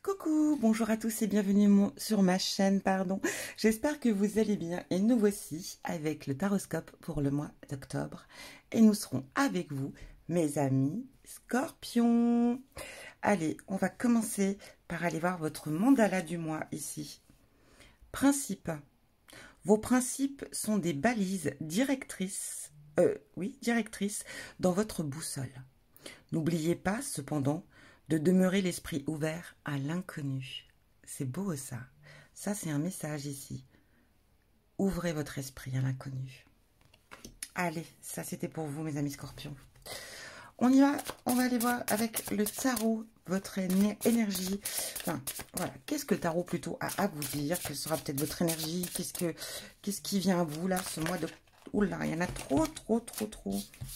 Coucou, bonjour à tous et bienvenue sur ma chaîne, J'espère que vous allez bien et nous voici avec le taroscope pour le mois d'octobre. Et nous serons avec vous, mes amis Scorpions. Allez, on va commencer par aller voir votre mandala du mois ici. Principes. Vos principes sont des balises directrices, directrices dans votre boussole. N'oubliez pas, cependant, de demeurer l'esprit ouvert à l'inconnu. C'est beau ça. Ça, c'est un message ici. Ouvrez votre esprit à l'inconnu. Allez, ça c'était pour vous, mes amis Scorpions. On y va, on va aller voir avec le tarot votre énergie. Enfin, voilà, qu'est-ce que le tarot plutôt a à vous dire? Quelle sera peut-être votre énergie? Qu'est-ce qui vient à vous là, ce mois de... Oula, il y en a trop.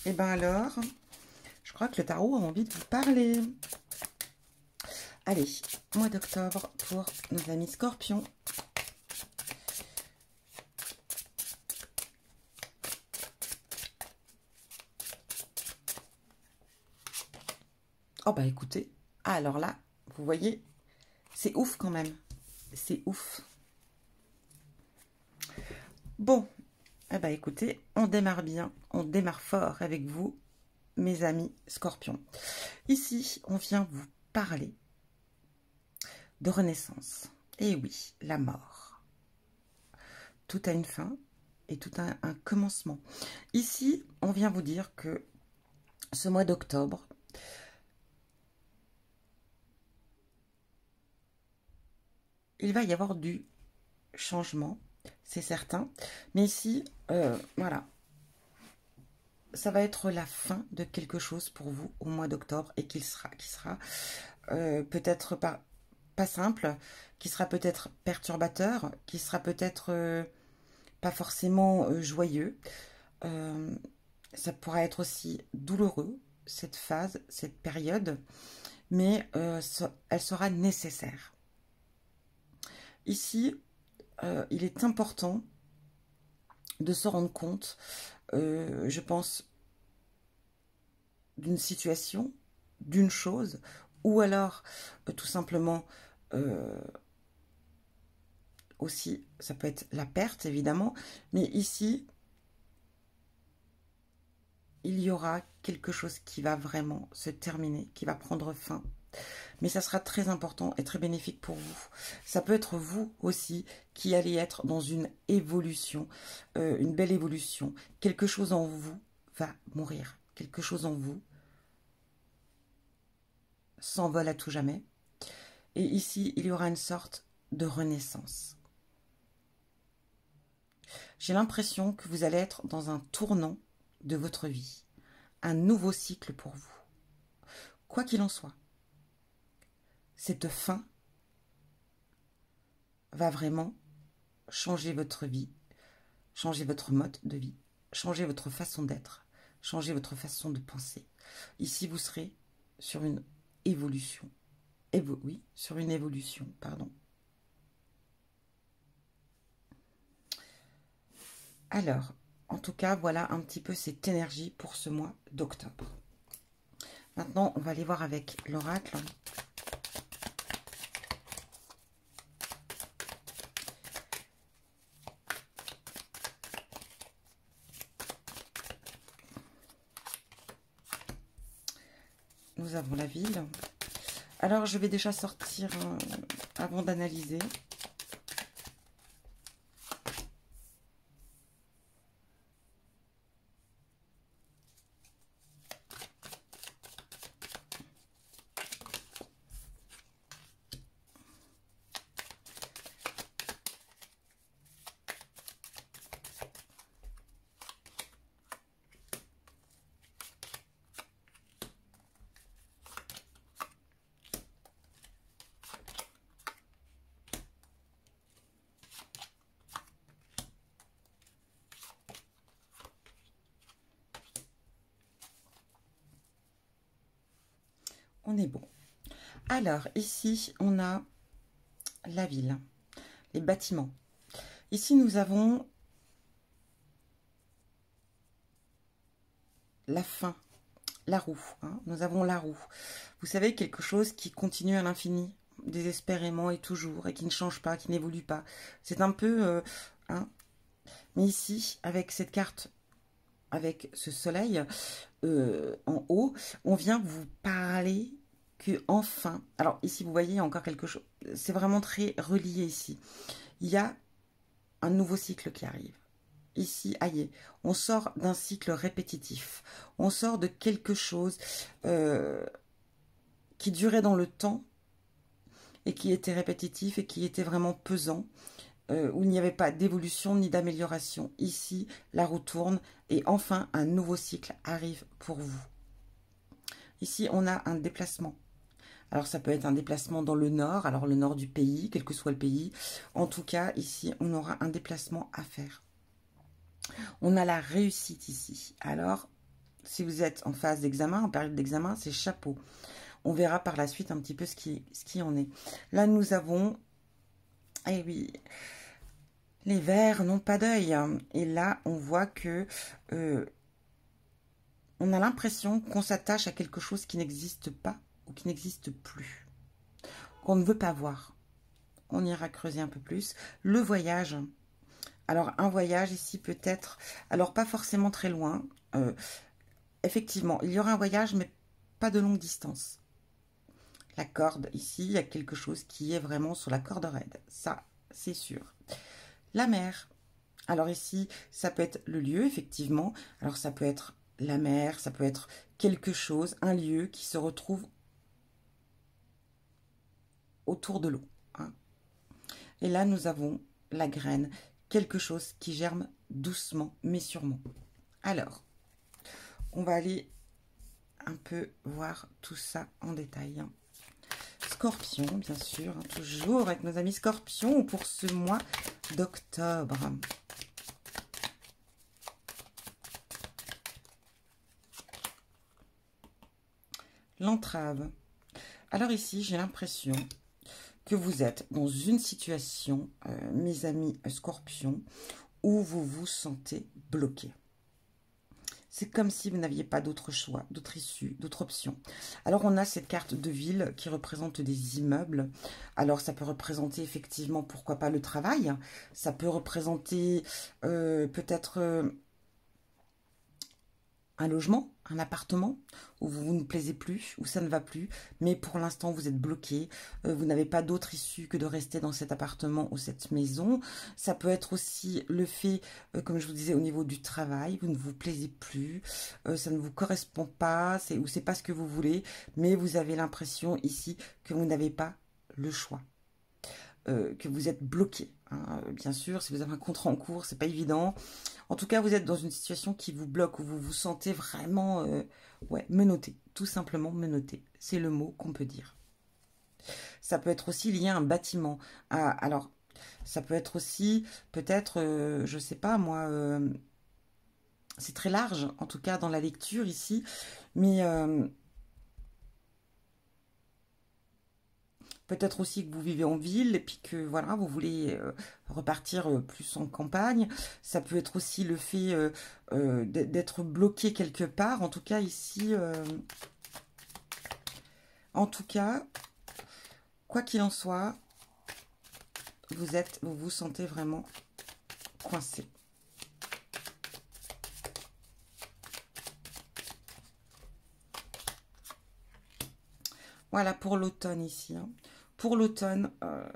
Et ben alors, je crois que le tarot a envie de vous parler. Allez, mois d'octobre pour nos amis Scorpions. Oh bah écoutez, alors là, vous voyez, c'est ouf quand même. C'est ouf. Bon, eh bah écoutez, on démarre bien, on démarre fort avec vous, mes amis Scorpions. Ici, on vient vous parler de renaissance. Et oui, la mort. Tout a une fin et tout a un commencement. Ici, on vient vous dire que ce mois d'octobre, il va y avoir du changement, c'est certain. Mais ici, voilà, ça va être la fin de quelque chose pour vous au mois d'octobre et qui sera peut-être pas simple, qui sera peut-être perturbateur, qui sera peut-être pas forcément joyeux. Ça pourra être aussi douloureux, cette phase, cette période, mais elle sera nécessaire. Ici, il est important de se rendre compte, je pense, d'une situation, d'une chose, ou alors tout simplement aussi, ça peut être la perte évidemment, mais ici, il y aura quelque chose qui va vraiment se terminer, qui va prendre fin. Mais ça sera très important et très bénéfique pour vous. Ça peut être vous aussi qui allez être dans une évolution, une belle évolution. Quelque chose en vous va mourir. Quelque chose en vous s'envole à tout jamais. Et ici, il y aura une sorte de renaissance. J'ai l'impression que vous allez être dans un tournant de votre vie. Un nouveau cycle pour vous. Quoi qu'il en soit. Cette fin va vraiment changer votre vie, changer votre mode de vie, changer votre façon d'être, changer votre façon de penser. Ici, vous serez sur une évolution. Oui, sur une évolution, pardon. Alors, en tout cas, voilà un petit peu cette énergie pour ce mois d'octobre. Maintenant, on va aller voir avec l'oracle. Nous avons la ville. Alors, je vais déjà sortir avant d'analyser. On est bon. Alors, ici, on a la ville, les bâtiments. Ici, nous avons la fin, la roue. Hein. Nous avons la roue. Vous savez, quelque chose qui continue à l'infini. désespérément et toujours, et qui ne change pas, qui n'évolue pas. C'est un peu... hein. Mais ici, avec cette carte, avec ce soleil en haut, on vient vous parler que enfin... Alors ici, vous voyez encore quelque chose. C'est vraiment très relié ici. Il y a un nouveau cycle qui arrive. Ici, aïe, on sort d'un cycle répétitif. On sort de quelque chose qui durait dans le temps et qui était répétitif et qui était vraiment pesant, où il n'y avait pas d'évolution ni d'amélioration. Ici, la roue tourne et enfin un nouveau cycle arrive pour vous. Ici, on a un déplacement. Alors, ça peut être un déplacement dans le nord, alors le nord du pays, quel que soit le pays. En tout cas, ici, on aura un déplacement à faire. On a la réussite ici. Alors, si vous êtes en phase d'examen, en période d'examen, c'est chapeau. On verra par la suite un petit peu ce qui en est. Là, nous avons... Eh oui, les vers n'ont pas d'œil. Et là, on voit que... on a l'impression qu'on s'attache à quelque chose qui n'existe pas ou qui n'existe plus. Qu'on ne veut pas voir. On ira creuser un peu plus. Le voyage. Alors, un voyage ici peut-être... Alors, pas forcément très loin. Effectivement, il y aura un voyage, mais pas de longue distance. La corde, ici, il y a quelque chose qui est vraiment sur la corde raide. Ça, c'est sûr. La mer. Alors ici, ça peut être le lieu, effectivement. Alors ça peut être la mer, ça peut être quelque chose, un lieu qui se retrouve autour de l'eau. Hein. Et là, nous avons la graine, quelque chose qui germe doucement, mais sûrement. Alors, on va aller un peu voir tout ça en détail. Scorpion, bien sûr, hein, toujours avec nos amis Scorpions pour ce mois d'octobre. L'entrave. Alors ici, j'ai l'impression que vous êtes dans une situation, mes amis Scorpions, où vous vous sentez bloqué. C'est comme si vous n'aviez pas d'autre choix, d'autre issue, d'autre option. Alors, on a cette carte de ville qui représente des immeubles. Alors, ça peut représenter effectivement, pourquoi pas, le travail. Ça peut représenter peut-être un logement, un appartement, où vous ne plaisez plus, où ça ne va plus. Mais pour l'instant, vous êtes bloqué. Vous n'avez pas d'autre issue que de rester dans cet appartement ou cette maison. Ça peut être aussi le fait, comme je vous disais, au niveau du travail. Vous ne vous plaisez plus. Ça ne vous correspond pas. Ou c'est pas ce que vous voulez. Mais vous avez l'impression ici que vous n'avez pas le choix. Que vous êtes bloqué. Hein. Bien sûr, si vous avez un contrat en cours, c'est pas évident. En tout cas, vous êtes dans une situation qui vous bloque, où vous vous sentez vraiment menotté. Tout simplement menotté. C'est le mot qu'on peut dire. Ça peut être aussi lié à un bâtiment. Alors, ça peut être aussi, peut-être, je sais pas moi, c'est très large, en tout cas dans la lecture ici, mais... peut-être aussi que vous vivez en ville et puis que voilà, vous voulez repartir plus en campagne. Ça peut être aussi le fait d'être bloqué quelque part. En tout cas, ici, en tout cas, quoi qu'il en soit, vous vous sentez vraiment coincé. Voilà pour l'automne ici. Hein. Pour l'automne,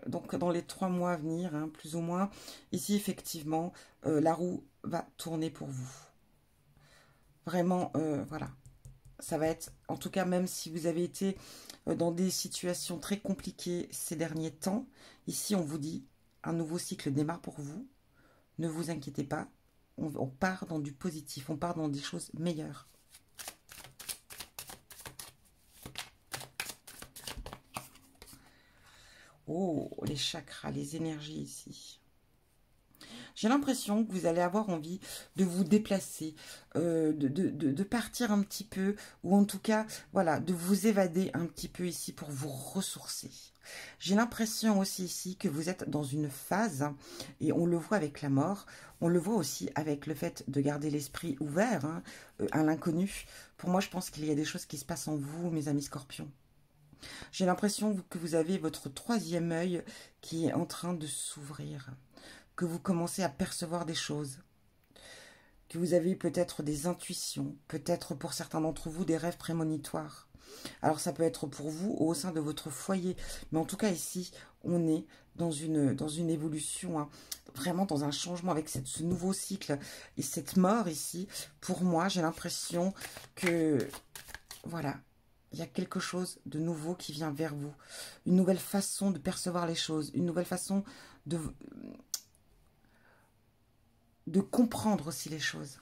donc dans les 3 mois à venir, hein, plus ou moins, ici effectivement, la roue va tourner pour vous. Vraiment, voilà. Ça va être, en tout cas, même si vous avez été dans des situations très compliquées ces derniers temps, ici on vous dit, un nouveau cycle démarre pour vous. Ne vous inquiétez pas, on part dans du positif, on part dans des choses meilleures. Oh, les chakras, les énergies ici. J'ai l'impression que vous allez avoir envie de vous déplacer, de partir un petit peu, ou en tout cas, voilà, de vous évader un petit peu ici pour vous ressourcer. J'ai l'impression aussi ici que vous êtes dans une phase, hein, et on le voit avec la mort, on le voit aussi avec le fait de garder l'esprit ouvert hein, à l'inconnu. Pour moi, je pense qu'il y a des choses qui se passent en vous, mes amis Scorpions. J'ai l'impression que vous avez votre troisième œil qui est en train de s'ouvrir, que vous commencez à percevoir des choses, que vous avez peut-être des intuitions, peut-être pour certains d'entre vous des rêves prémonitoires. Alors ça peut être pour vous au sein de votre foyer, mais en tout cas ici, on est dans une évolution, hein, vraiment dans un changement avec ce nouveau cycle et cette mort ici. Pour moi, j'ai l'impression que, voilà, il y a quelque chose de nouveau qui vient vers vous, une nouvelle façon de percevoir les choses, une nouvelle façon de comprendre aussi les choses.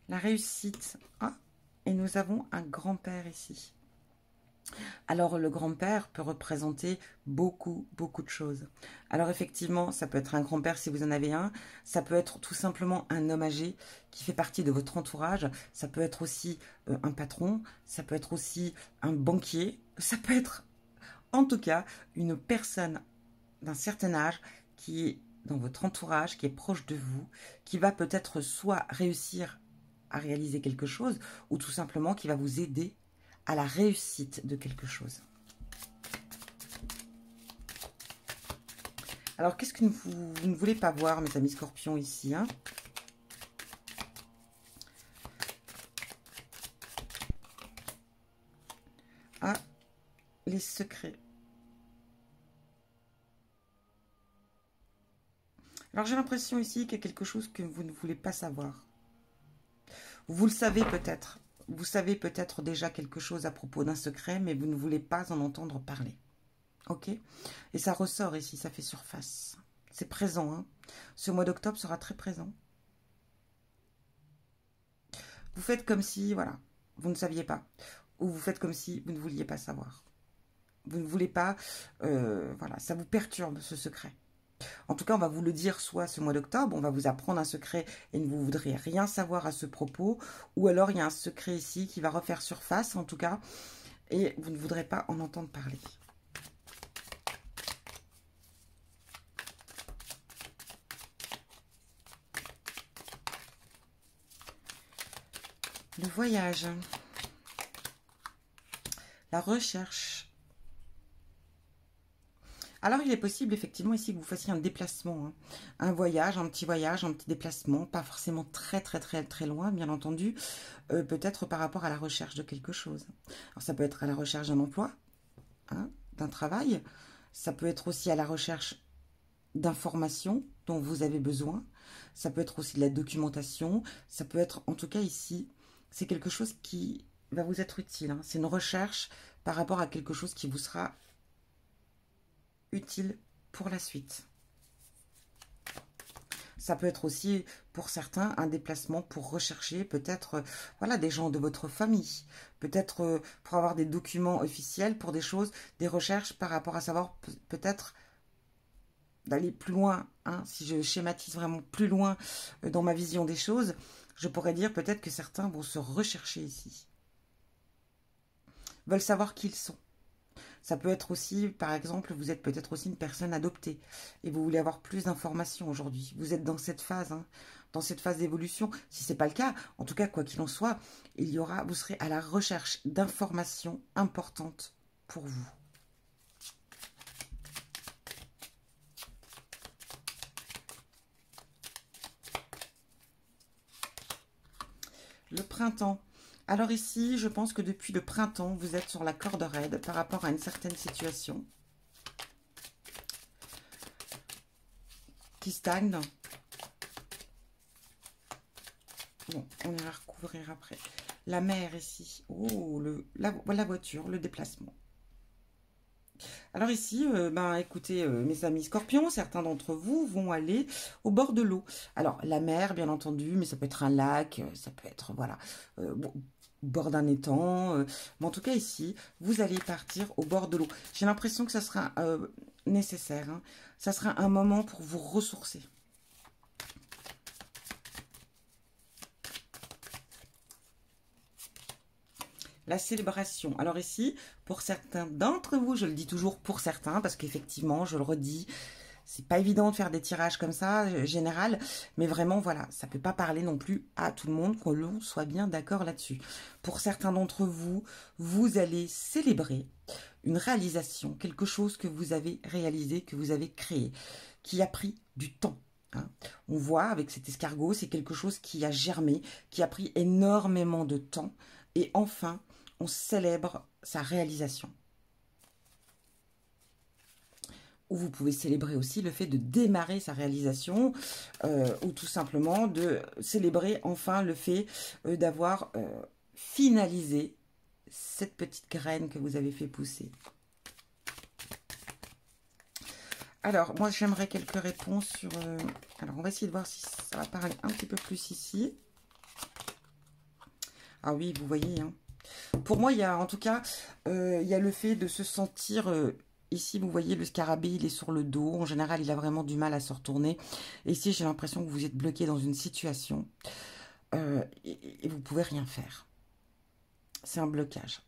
La réussite. Ah, et nous avons un grand-père ici. Alors, le grand-père peut représenter beaucoup, beaucoup de choses. Alors, effectivement, ça peut être un grand-père si vous en avez un. Ça peut être tout simplement un homme âgé qui fait partie de votre entourage. Ça peut être aussi un patron. Ça peut être aussi un banquier. Ça peut être, en tout cas, une personne d'un certain âge qui est dans votre entourage, qui est proche de vous, qui va peut-être soit réussir à réaliser quelque chose, ou tout simplement qui va vous aider à la réussite de quelque chose. Alors, qu'est-ce que vous ne voulez pas voir, mes amis scorpions, ici, hein? Ah, les secrets. Alors, j'ai l'impression ici qu'il y a quelque chose que vous ne voulez pas savoir. Vous le savez peut-être. Vous savez peut-être déjà quelque chose à propos d'un secret, mais vous ne voulez pas en entendre parler. Ok? Et ça ressort ici, ça fait surface. C'est présent, hein? Ce mois d'octobre sera très présent. Vous faites comme si, voilà, vous ne saviez pas. Ou vous faites comme si vous ne vouliez pas savoir. Vous ne voulez pas, voilà, ça vous perturbe ce secret. En tout cas, on va vous le dire soit ce mois d'octobre, on va vous apprendre un secret et ne vous voudrez rien savoir à ce propos, ou alors il y a un secret ici qui va refaire surface, en tout cas, et vous ne voudrez pas en entendre parler. Le voyage, la recherche. Alors, il est possible, effectivement, ici, que vous fassiez un déplacement, hein. Un voyage, un petit déplacement, pas forcément très, très, très, très loin, bien entendu, peut-être par rapport à la recherche de quelque chose. Alors, ça peut être à la recherche d'un emploi, hein, d'un travail, ça peut être aussi à la recherche d'informations dont vous avez besoin, ça peut être aussi de la documentation, ça peut être, en tout cas, ici, c'est quelque chose qui va vous être utile, hein. C'est une recherche par rapport à quelque chose qui vous sera utile pour la suite. Ça peut être aussi, pour certains, un déplacement pour rechercher peut-être voilà, des gens de votre famille. Peut-être pour avoir des documents officiels pour des choses, des recherches par rapport à savoir peut-être d'aller plus loin. Hein, si je schématise vraiment plus loin dans ma vision des choses, je pourrais dire peut-être que certains vont se rechercher ici. Veulent savoir qui ils sont. Ça peut être aussi, par exemple, vous êtes peut-être aussi une personne adoptée et vous voulez avoir plus d'informations aujourd'hui. Vous êtes dans cette phase, hein, dans cette phase d'évolution. Si ce n'est pas le cas, en tout cas, quoi qu'il en soit, vous serez à la recherche d'informations importantes pour vous. Le printemps. Alors ici, je pense que depuis le printemps, vous êtes sur la corde raide par rapport à une certaine situation qui stagne. Bon, on ira recouvrir après. La mer ici. Oh, la voiture, le déplacement. Alors ici, écoutez, mes amis scorpions, certains d'entre vous vont aller au bord de l'eau. Alors, la mer, bien entendu, mais ça peut être un lac, ça peut être, voilà, au bord d'un étang. Mais en tout cas, ici, vous allez partir au bord de l'eau. J'ai l'impression que ça sera nécessaire. Hein. Ça sera un moment pour vous ressourcer. La célébration. Alors ici, pour certains d'entre vous, je le dis toujours pour certains, parce qu'effectivement, je le redis, c'est pas évident de faire des tirages comme ça, général, mais vraiment, voilà, ça peut pas parler non plus à tout le monde, que l'on soit bien d'accord là-dessus. Pour certains d'entre vous, vous allez célébrer une réalisation, quelque chose que vous avez réalisé, que vous avez créé, qui a pris du temps. Hein. On voit avec cet escargot, c'est quelque chose qui a germé, qui a pris énormément de temps, et enfin, on célèbre sa réalisation. Ou vous pouvez célébrer aussi le fait de démarrer sa réalisation, ou tout simplement de célébrer enfin le fait d'avoir finalisé cette petite graine que vous avez fait pousser. Alors, moi, j'aimerais quelques réponses sur... alors, on va essayer de voir si ça va parler un petit peu plus ici. Ah oui, vous voyez, hein. Pour moi, il y a, en tout cas, il y a le fait de se sentir... ici, vous voyez, le scarabée, il est sur le dos. En général, il a vraiment du mal à se retourner. Et ici, j'ai l'impression que vous êtes bloqué dans une situation et vous ne pouvez rien faire. C'est un blocage.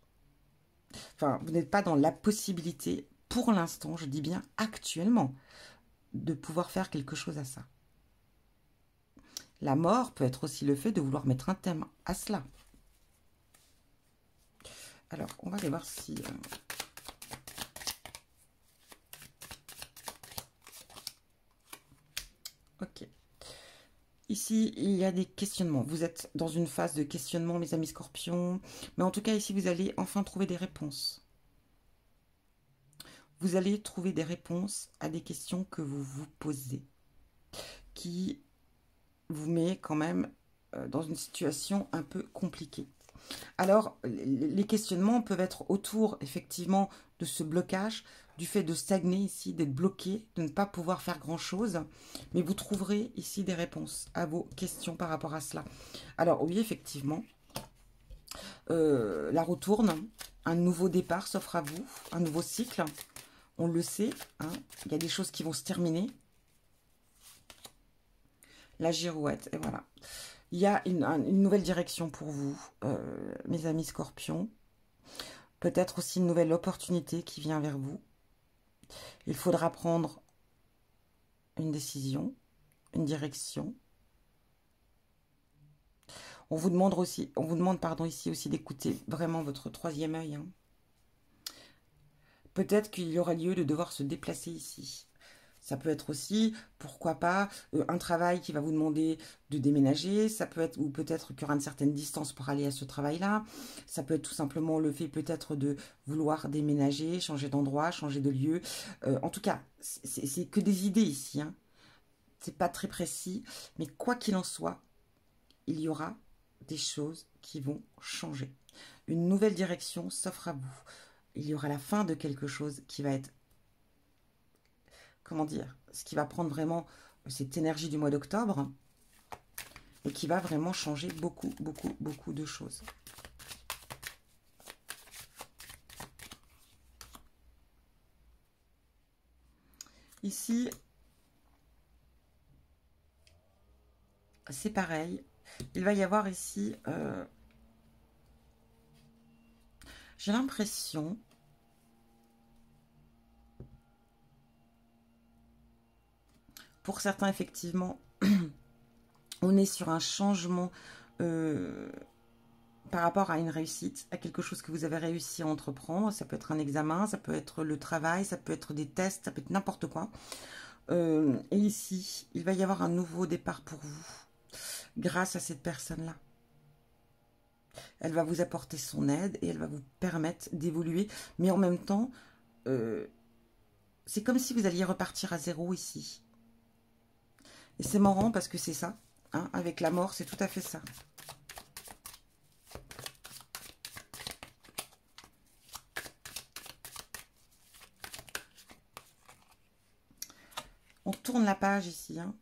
Enfin, vous n'êtes pas dans la possibilité, pour l'instant, je dis bien actuellement, de pouvoir faire quelque chose à ça. La mort peut être aussi le fait de vouloir mettre un thème à cela. Alors, on va aller voir si... ok. Ici, il y a des questionnements. Vous êtes dans une phase de questionnement, mes amis scorpions. Mais en tout cas, ici, vous allez enfin trouver des réponses. Vous allez trouver des réponses à des questions que vous vous posez, qui vous met quand même dans une situation un peu compliquée. Alors, les questionnements peuvent être autour, effectivement, de ce blocage, du fait de stagner ici, d'être bloqué, de ne pas pouvoir faire grand-chose. Mais vous trouverez ici des réponses à vos questions par rapport à cela. Alors, oui, effectivement, la roue tourne, un nouveau départ s'offre à vous, un nouveau cycle. On le sait, hein, il y a des choses qui vont se terminer. La girouette, et voilà. Il y a une nouvelle direction pour vous, mes amis scorpions. Peut-être aussi une nouvelle opportunité qui vient vers vous. Il faudra prendre une décision, une direction. On vous demande pardon, ici aussi d'écouter vraiment votre troisième œil. Hein. Peut-être qu'il y aura lieu de devoir se déplacer ici. Ça peut être aussi, pourquoi pas, un travail qui va vous demander de déménager. Ça peut être, ou peut-être qu'il y aura une certaine distance pour aller à ce travail-là. Ça peut être tout simplement le fait peut-être de vouloir déménager, changer d'endroit, changer de lieu. En tout cas, c'est que des idées ici. Hein. C'est pas très précis. Mais quoi qu'il en soit, il y aura des choses qui vont changer. Une nouvelle direction s'offre à vous. Il y aura la fin de quelque chose qui va être... comment dire, ce qui va prendre vraiment cette énergie du mois d'octobre et qui va vraiment changer beaucoup, beaucoup, beaucoup de choses. Ici, c'est pareil. Il va y avoir ici, j'ai l'impression... pour certains, effectivement, on est sur un changement par rapport à une réussite, à quelque chose que vous avez réussi à entreprendre. Ça peut être un examen, ça peut être le travail, ça peut être des tests, ça peut être n'importe quoi. Et ici, il va y avoir un nouveau départ pour vous, grâce à cette personne-là. Elle va vous apporter son aide et elle va vous permettre d'évoluer. Mais en même temps, c'est comme si vous alliez repartir à zéro ici. Et c'est marrant parce que c'est ça. Hein, avec la mort, c'est tout à fait ça. On tourne la page ici. Hein.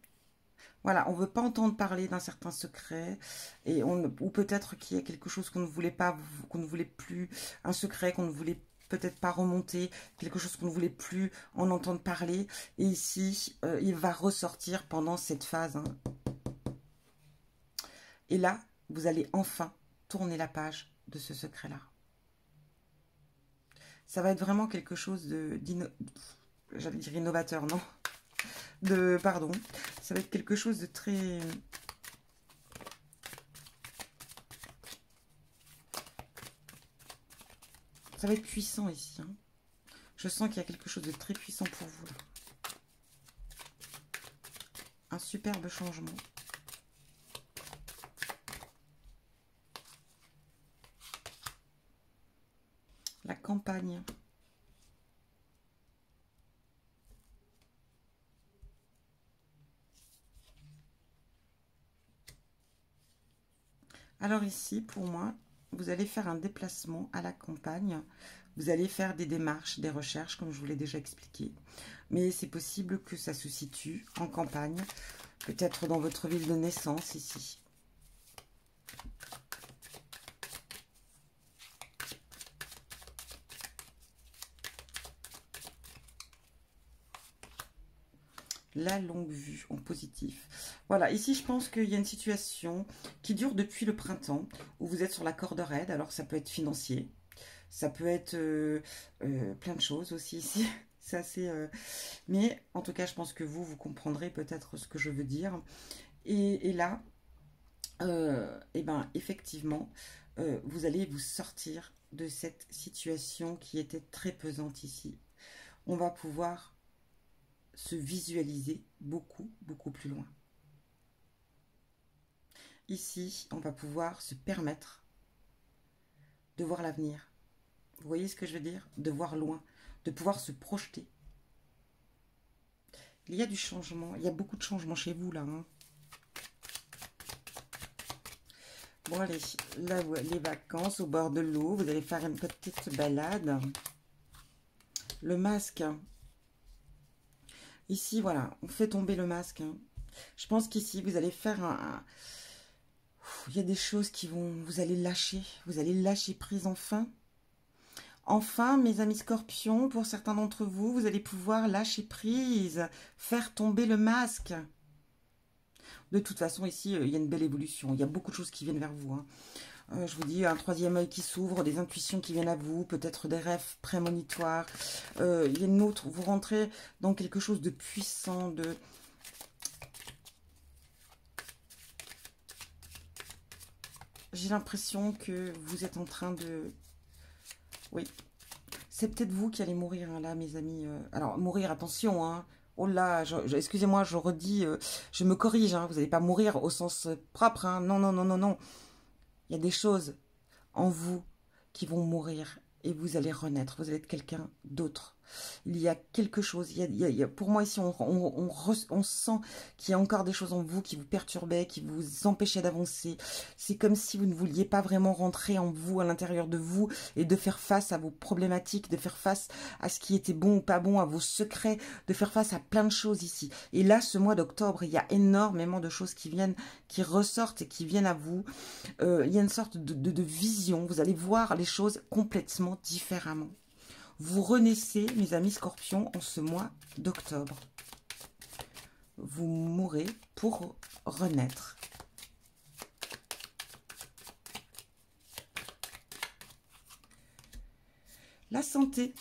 Voilà, on ne veut pas entendre parler d'un certain secret. Et ou peut-être qu'il y a quelque chose qu'on ne voulait pas, qu'on ne voulait plus. Un secret qu'on ne voulait peut-être pas remonter. Quelque chose qu'on ne voulait plus en entendre parler. Et ici, il va ressortir pendant cette phase. Hein. Et là, vous allez enfin tourner la page de ce secret-là. Ça va être vraiment quelque chose j'allais dire innovateur, non? Pardon, ça va être quelque chose de très... Ça va être puissant ici. Hein. Je sens qu'il y a quelque chose de très puissant pour vous. Là. Un superbe changement. La campagne. Alors ici, pour moi, vous allez faire un déplacement à la campagne. Vous allez faire des démarches, des recherches, comme je vous l'ai déjà expliqué. Mais c'est possible que ça se situe en campagne, peut-être dans votre ville de naissance ici. La longue vue en positif. Voilà, ici je pense qu'il y a une situation qui dure depuis le printemps, où vous êtes sur la corde raide. Alors ça peut être financier, ça peut être plein de choses aussi ici. C'est assez... Mais en tout cas, je pense que vous comprendrez peut-être ce que je veux dire. Et là, et ben, effectivement, vous allez vous sortir de cette situation qui était très pesante ici. On va pouvoir se visualiser beaucoup, beaucoup plus loin. Ici, on va pouvoir se permettre de voir l'avenir. Vous voyez ce que je veux dire? De voir loin, de pouvoir se projeter. Il y a du changement, il y a beaucoup de changements chez vous là. Hein. Bon allez, là, les vacances au bord de l'eau, vous allez faire une petite balade. Le masque. Ici, voilà, on fait tomber le masque. Hein. Je pense qu'ici, vous allez faire il y a des choses qui vont... Vous allez lâcher prise enfin. Enfin, mes amis scorpions, pour certains d'entre vous, vous allez pouvoir lâcher prise, faire tomber le masque. De toute façon, ici, il y a une belle évolution. Il y a beaucoup de choses qui viennent vers vous. Hein. Je vous dis, un troisième œil qui s'ouvre, des intuitions qui viennent à vous, peut-être des rêves prémonitoires. Il y a une autre, vous rentrez dans quelque chose de puissant, de... J'ai l'impression que vous êtes en train de... Oui, c'est peut-être vous qui allez mourir, hein, là, mes amis. Alors, mourir, attention, hein. Oh là, excusez-moi, je redis, je me corrige, hein, vous n'allez pas mourir au sens propre, hein. Non, non, non, non, non. Il y a des choses en vous qui vont mourir et vous allez renaître, vous allez être quelqu'un d'autre. Il y a quelque chose, pour moi ici, on sent qu'il y a encore des choses en vous qui vous perturbaient, qui vous empêchaient d'avancer. C'est comme si vous ne vouliez pas vraiment rentrer en vous, à l'intérieur de vous, et de faire face à vos problématiques, de faire face à ce qui était bon ou pas bon, à vos secrets, de faire face à plein de choses ici. Et là, ce mois d'octobre, il y a énormément de choses qui viennent, qui ressortent et qui viennent à vous. Il y a une sorte de vision, vous allez voir les choses complètement différemment. Vous renaissez, mes amis scorpions, en ce mois d'octobre. Vous mourrez pour renaître. La santé.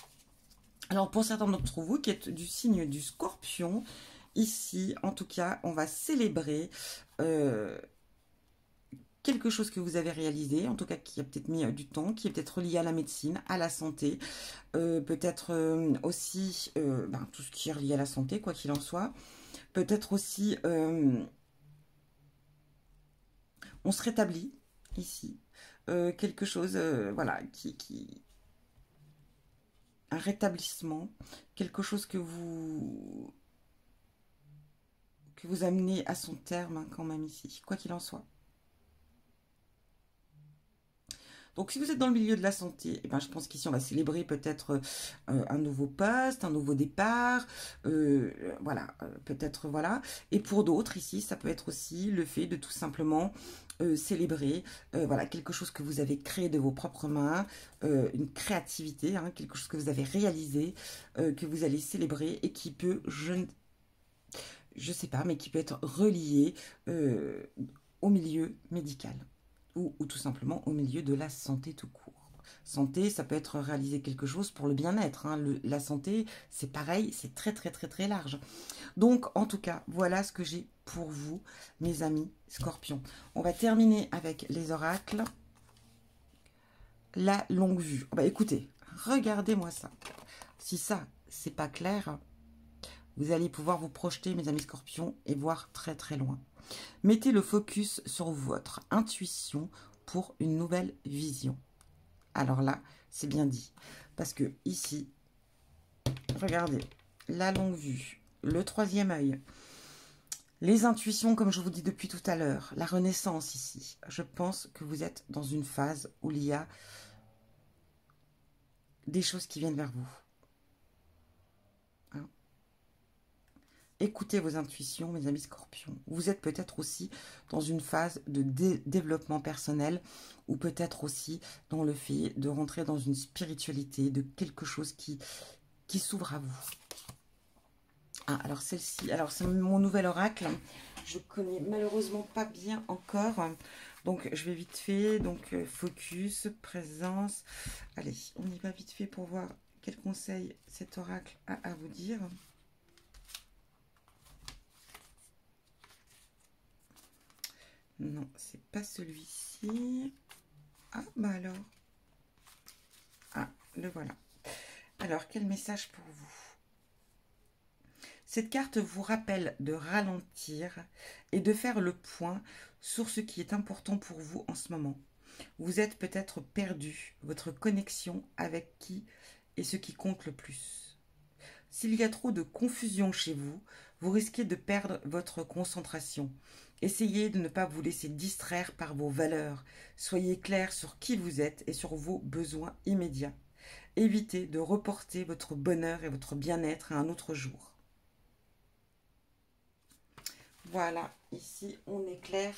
Alors, pour certains d'entre vous qui êtes du signe du scorpion, ici, en tout cas, on va célébrer... quelque chose que vous avez réalisé, en tout cas qui a peut-être mis du temps, qui est peut-être lié à la médecine, à la santé, peut-être aussi tout ce qui est lié à la santé, quoi qu'il en soit. Peut-être aussi, on se rétablit ici. Quelque chose, voilà, un rétablissement, quelque chose que vous amenez à son terme hein, quand même ici, quoi qu'il en soit. Donc, si vous êtes dans le milieu de la santé, eh ben, je pense qu'ici, on va célébrer peut-être un nouveau poste, un nouveau départ, voilà, peut-être, voilà. Et pour d'autres, ici, ça peut être aussi le fait de tout simplement célébrer, voilà, quelque chose que vous avez créé de vos propres mains, une créativité, hein, quelque chose que vous avez réalisé, que vous allez célébrer et qui peut, je sais pas, mais qui peut être relié au milieu médical. Ou tout simplement au milieu de la santé tout court. Santé, ça peut être réaliser quelque chose pour le bien-être, hein. La santé, c'est pareil, c'est très très très très large. Donc, en tout cas, voilà ce que j'ai pour vous, mes amis Scorpions. On va terminer avec les oracles. La longue vue. Bah, écoutez, regardez-moi ça. Si ça, c'est pas clair, vous allez pouvoir vous projeter, mes amis Scorpions, et voir très très loin. Mettez le focus sur votre intuition pour une nouvelle vision. Alors là, c'est bien dit. Parce que ici, regardez, la longue vue, le troisième œil, les intuitions, comme je vous dis depuis tout à l'heure, la renaissance ici. Je pense que vous êtes dans une phase où il y a des choses qui viennent vers vous. Hein? Écoutez vos intuitions, mes amis Scorpions. Vous êtes peut-être aussi dans une phase de développement personnel ou peut-être aussi dans le fait de rentrer dans une spiritualité, de quelque chose qui s'ouvre à vous. Ah, alors celle-ci, alors c'est mon nouvel oracle. Je connais malheureusement pas bien encore. Donc je vais vite fait. Donc focus, présence. Allez, on y va vite fait pour voir quel conseil cet oracle a à vous dire. Non, c'est pas celui-ci. Ah, bah alors. Ah, le voilà. Alors, quel message pour vous? Cette carte vous rappelle de ralentir et de faire le point sur ce qui est important pour vous en ce moment. Vous êtes peut-être perdu, votre connexion avec qui est ce qui compte le plus. S'il y a trop de confusion chez vous, vous risquez de perdre votre concentration. Essayez de ne pas vous laisser distraire par vos valeurs. Soyez clair sur qui vous êtes et sur vos besoins immédiats. Évitez de reporter votre bonheur et votre bien-être à un autre jour. Voilà, ici on est clair.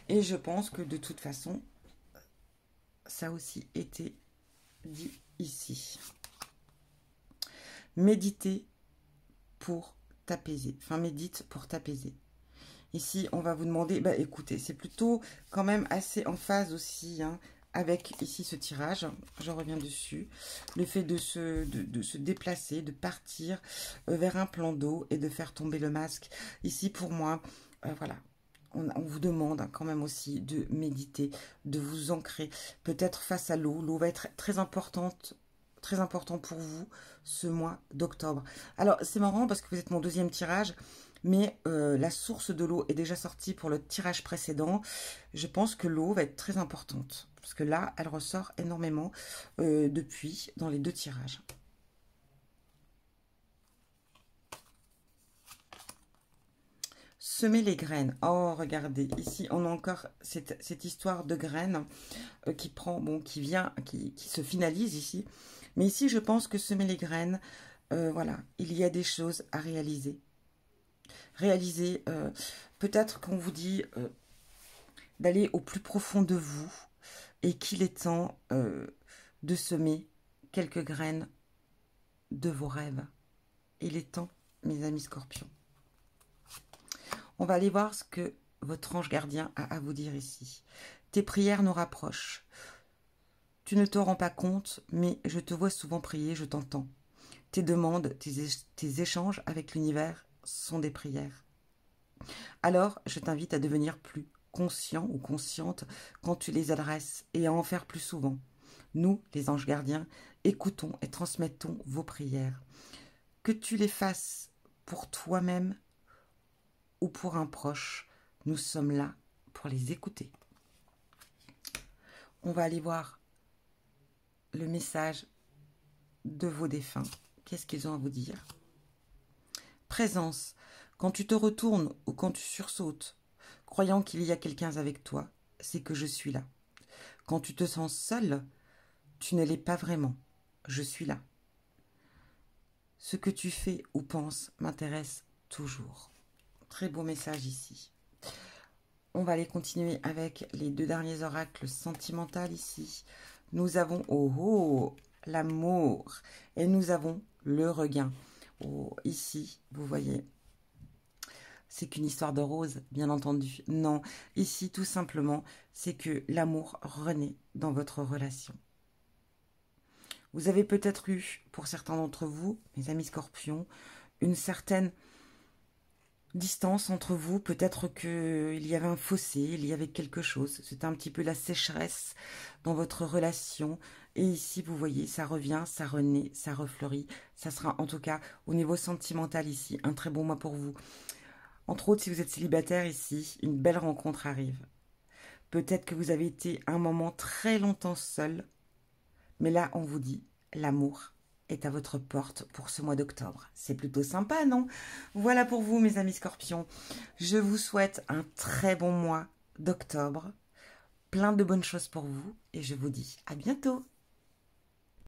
Et je pense que de toute façon, ça a aussi été dit ici. Méditez pour t'apaiser. Enfin, médite pour t'apaiser. Ici, on va vous demander, bah écoutez, c'est plutôt quand même assez en phase aussi, hein, avec ici ce tirage, je reviens dessus, le fait de se déplacer, de partir vers un plan d'eau et de faire tomber le masque. Ici, pour moi, voilà, on vous demande hein, quand même aussi de méditer, de vous ancrer, peut-être face à l'eau. L'eau va être très importante, très important pour vous ce mois d'octobre. Alors, c'est marrant parce que vous êtes mon deuxième tirage, mais la source de l'eau est déjà sortie pour le tirage précédent. Je pense que l'eau va être très importante, parce que là, elle ressort énormément depuis dans les deux tirages. Semer les graines. Oh, regardez, ici, on a encore cette histoire de graines qui prend, bon, qui se finalise ici. Mais ici, je pense que semer les graines, voilà, il y a des choses à réaliser. Peut-être qu'on vous dit d'aller au plus profond de vous et qu'il est temps de semer quelques graines de vos rêves. Il est temps, mes amis Scorpions. On va aller voir ce que votre ange gardien a à vous dire ici. Tes prières nous rapprochent. Tu ne te rends pas compte, mais je te vois souvent prier, je t'entends. Tes demandes, tes échanges avec l'univers sont des prières. Alors, je t'invite à devenir plus conscient ou consciente quand tu les adresses et à en faire plus souvent. Nous, les anges gardiens, écoutons et transmettons vos prières. Que tu les fasses pour toi-même ou pour un proche, nous sommes là pour les écouter. On va aller voir le message de vos défunts. Qu'est-ce qu'ils ont à vous dire? Présence. Quand tu te retournes ou quand tu sursautes, croyant qu'il y a quelqu'un avec toi, c'est que je suis là. Quand tu te sens seul, tu ne l'es pas vraiment. Je suis là. Ce que tu fais ou penses m'intéresse toujours. Très beau message ici. On va aller continuer avec les deux derniers oracles sentimentaux ici. Nous avons l'amour et nous avons le regain. Oh, ici, vous voyez, c'est qu'une histoire de rose, bien entendu. Non, ici, tout simplement, c'est que l'amour renaît dans votre relation. Vous avez peut-être eu, pour certains d'entre vous, mes amis Scorpions, une certaine distance entre vous. Peut-être qu'il y avait un fossé, il y avait quelque chose. C'était un petit peu la sécheresse dans votre relation. Et ici, vous voyez, ça revient, ça renaît, ça refleurit. Ça sera en tout cas, au niveau sentimental ici, un très bon mois pour vous. Entre autres, si vous êtes célibataire ici, une belle rencontre arrive. Peut-être que vous avez été un moment très longtemps seul. Mais là, on vous dit, l'amour est à votre porte pour ce mois d'octobre. C'est plutôt sympa, non? Voilà pour vous, mes amis Scorpions. Je vous souhaite un très bon mois d'octobre. Plein de bonnes choses pour vous. Et je vous dis à bientôt.